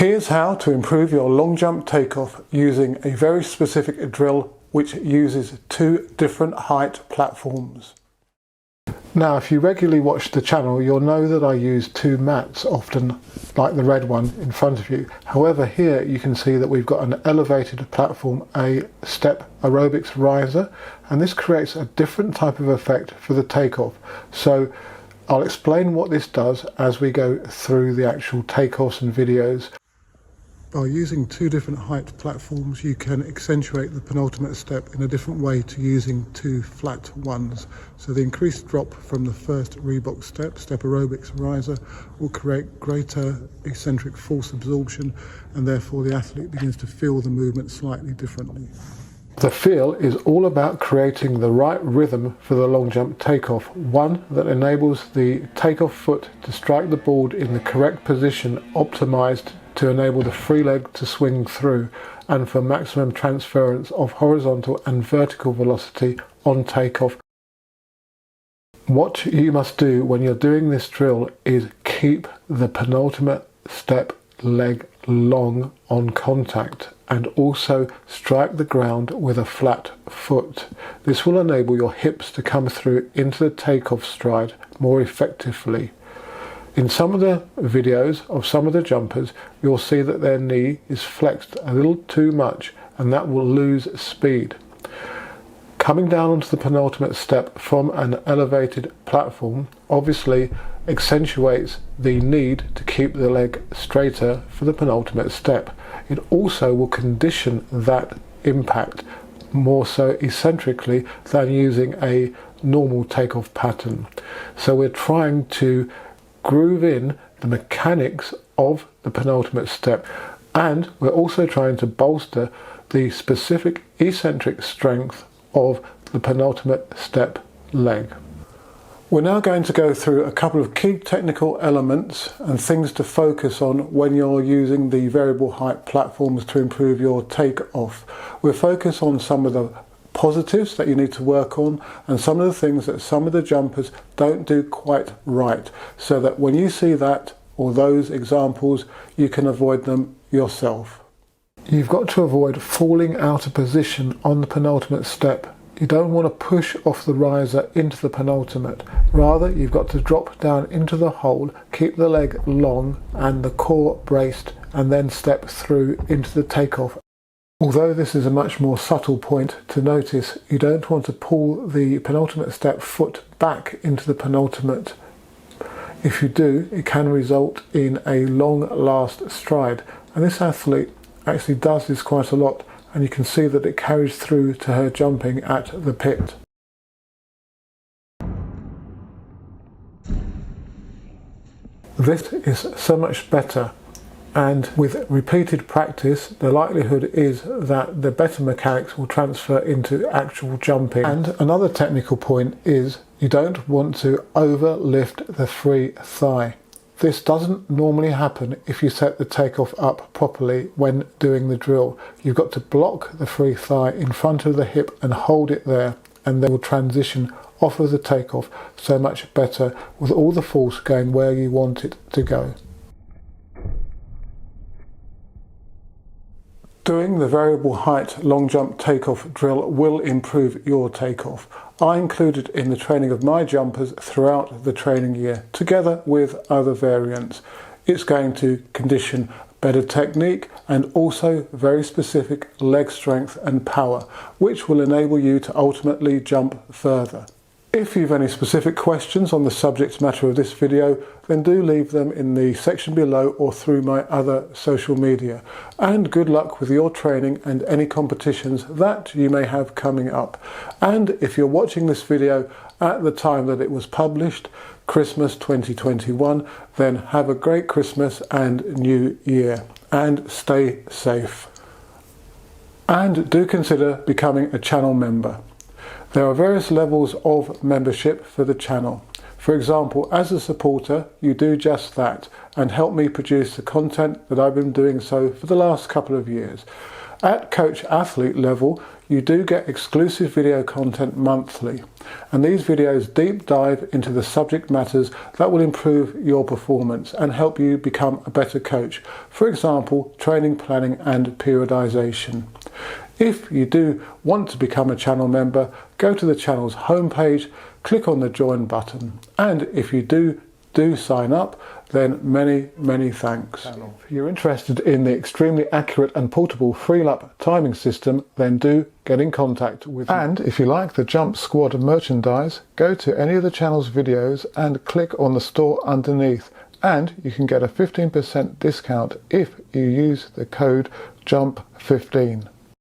Here's how to improve your long jump takeoff using a very specific drill which uses two different height platforms. Now, if you regularly watch the channel, you'll know that I use two mats often, like the red one in front of you. However, here you can see that we've got an elevated platform, a step aerobics riser, and this creates a different type of effect for the takeoff. So I'll explain what this does as we go through the actual takeoffs and videos. By using two different height platforms, you can accentuate the penultimate step in a different way to using two flat ones. So the increased drop from the first Reebok step aerobics riser, will create greater eccentric force absorption, and therefore the athlete begins to feel the movement slightly differently. The feel is all about creating the right rhythm for the long jump takeoff, one that enables the takeoff foot to strike the board in the correct position, optimized to enable the free leg to swing through, and for maximum transference of horizontal and vertical velocity on takeoff. What you must do when you're doing this drill is keep the penultimate step leg long on contact and also strike the ground with a flat foot. This will enable your hips to come through into the takeoff stride more effectively. In some of the videos of some of the jumpers, you'll see that their knee is flexed a little too much, and that will lose speed. Coming down onto the penultimate step from an elevated platform obviously accentuates the need to keep the leg straighter for the penultimate step. It also will condition that impact more so eccentrically than using a normal takeoff pattern. So we're trying to groove in the mechanics of the penultimate step, and we're also trying to bolster the specific eccentric strength of the penultimate step leg. We're now going to go through a couple of key technical elements and things to focus on when you're using the variable height platforms to improve your takeoff. We'll focus on some of the positives that you need to work on and some of the things that some of the jumpers don't do quite right, so that when you see that or those examples, you can avoid them yourself. You've got to avoid falling out of position on the penultimate step. You don't want to push off the riser into the penultimate. Rather, you've got to drop down into the hole, keep the leg long and the core braced, and then step through into the takeoff. Although this is a much more subtle point to notice, you don't want to pull the penultimate step foot back into the penultimate. If you do, it can result in a long last stride, and this athlete actually does this quite a lot, and you can see that it carries through to her jumping at the pit. This is so much better, and with repeated practice the likelihood is that the better mechanics will transfer into actual jumping. And another technical point is you don't want to overlift the free thigh. This doesn't normally happen if you set the takeoff up properly when doing the drill. You've got to block the free thigh in front of the hip and hold it there, and then will transition off of the takeoff so much better with all the force going where you want it to go. Doing the variable height long jump takeoff drill will improve your takeoff. I include it in the training of my jumpers throughout the training year, together with other variants. It's going to condition better technique and also very specific leg strength and power, which will enable you to ultimately jump further. If you've any specific questions on the subject matter of this video, then do leave them in the section below or through my other social media. And good luck with your training and any competitions that you may have coming up. And if you're watching this video at the time that it was published, Christmas 2021, then have a great Christmas and New Year, and stay safe. And do consider becoming a channel member. There are various levels of membership for the channel. For example, as a supporter, you do just that and help me produce the content that I've been doing so for the last couple of years. At coach athlete level, you do get exclusive video content monthly, and these videos deep dive into the subject matters that will improve your performance and help you become a better coach. For example, training planning and periodization. If you do want to become a channel member, go to the channel's homepage, click on the join button, and if you do sign up, then many thanks. If you're interested in the extremely accurate and portable Freelap timing system, then do get in contact with me. And if you like the Jump Squad merchandise, go to any of the channel's videos and click on the store underneath, and you can get a 15% discount if you use the code JUMP15.